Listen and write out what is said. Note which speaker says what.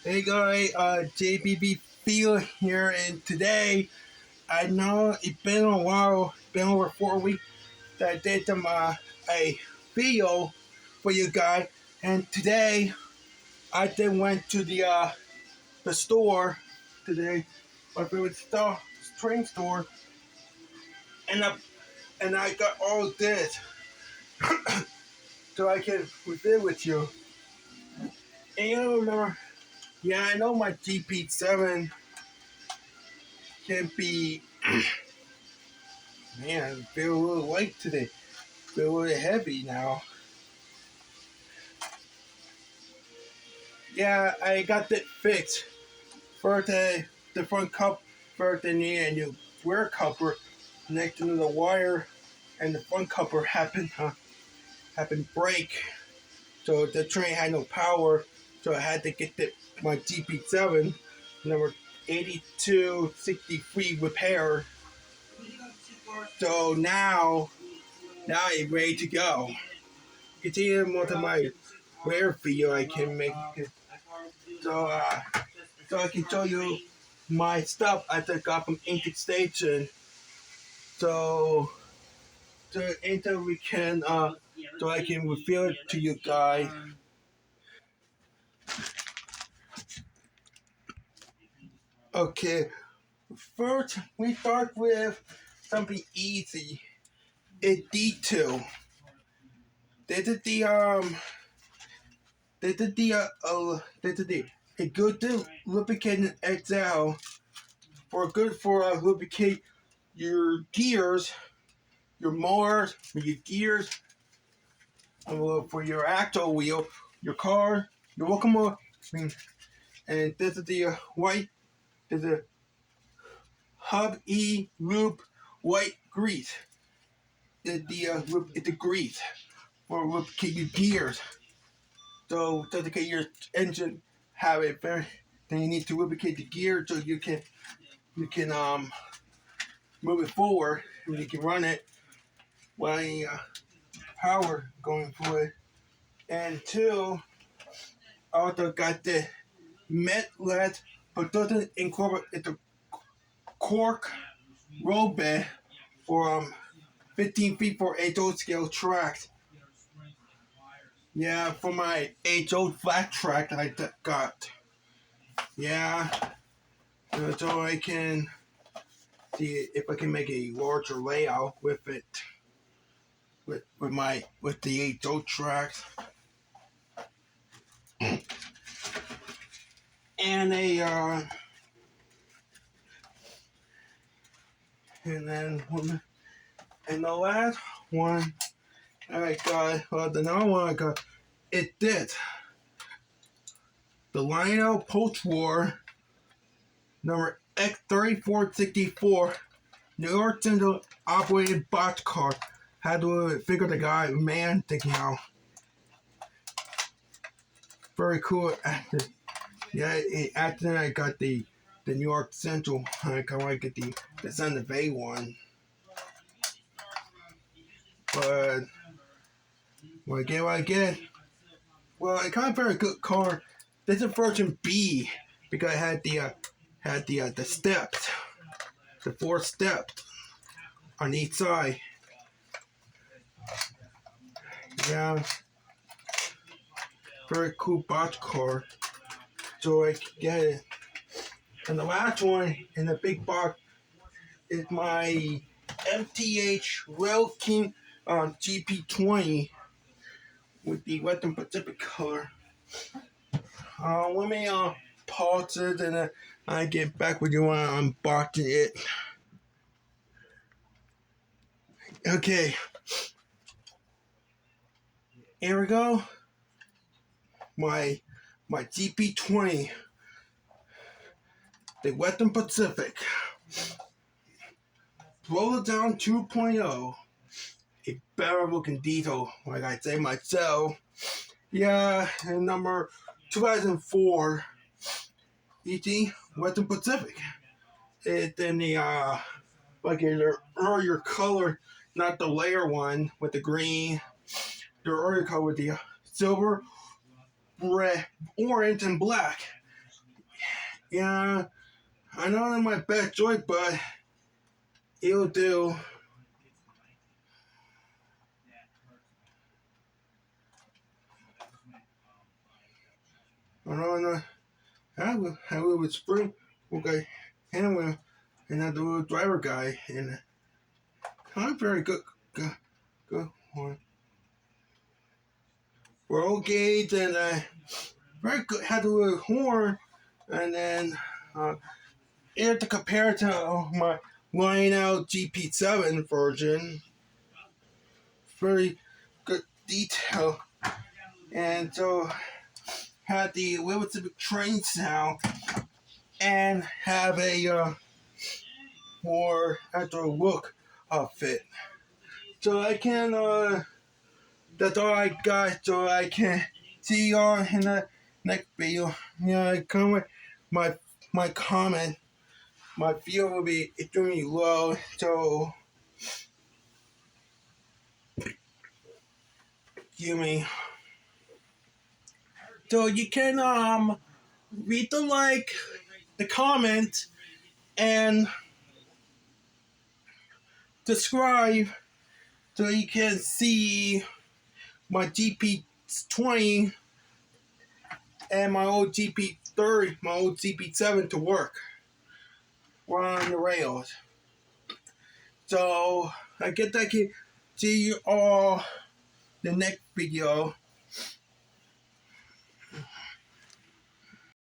Speaker 1: Hey guys, JBB Feel here, and today I know it's been a while, been over 4 weeks that I did a video for you guys, and today I then went to the store today, my favorite store, train store, and I got all this so I can review with you. And you remember, yeah, I know my GP7 can be. Man, I feel a little light today. Feel a little heavy now. Yeah, I got that fixed. For the front cup, first they need a new rear cover next to the wire, and the front cover happened break. So the train had no power, so I had to get my GP7 number 8263 repair. So now it's ready to go. Continue more to my rare video I can make so so I can show you my stuff I got from Antique Station. So until we can so I can reveal it to you guys. Okay, first we start with something easy. It's D2. This is a good lubricating XL for lubricate your gears, your motors, your gears, for your axle wheel, your car, your locomotive. And this is the white, this is a Hub E Loop white grease. It's the grease for lubricate your gears. So to lubricate your engine, have it very. Then you need to lubricate the gear so you can move it forward and you can run it while power going forward. And two, also got the met lead, but doesn't incorporate the cork road bed for 15 feet for HO scale tracks. Yeah, for my HO flat track I got. Yeah, so I can see if I can make a larger layout with it, with the HO tracks, and and then and the last one I got, the other one I got, it did the Lionel post-war number X3464 New York Central operated boxcar. Had to figure the guy man thinking out. Very cool actor. Yeah, after I got the New York Central, I kind of get the Santa Fe one. But when I get it, well, it kind of very good car. This is version B because it had the steps, the 4 steps on each side. Yeah, very cool box car. So I can get it. And the last one in the big box is my MTH Rail King GP20 with the Western Pacific color. Let me pause it and I get back with you when I'm unboxing it. Okay, here we go. My GP20, the Western Pacific, Roll It Down 2.0, a better looking diesel, like I say myself. Yeah, and number 2004 ET Western Pacific. It's in the like in the earlier color, not the layer one with the green. The earlier color with the silver, red, orange, and black. Yeah, I know it's my best joint, but it'll do. I know. I will with Spring. Okay, and with another little driver guy, and I'm very good one. Roll gauge, and very good. Had a little horn, and then to compare to my Lionel GP7 version, very good detail, and so had the limited train sound, and have a more actual look of it. So I can that's all I got. So I can see y'all in the next video. Comment my comment. My view will be extremely low. So give me. So you can read the comment, and subscribe so you can see my GP20 and my old GP30, my old GP7 to work. We're on the rails. So I guess I can see you all the next video.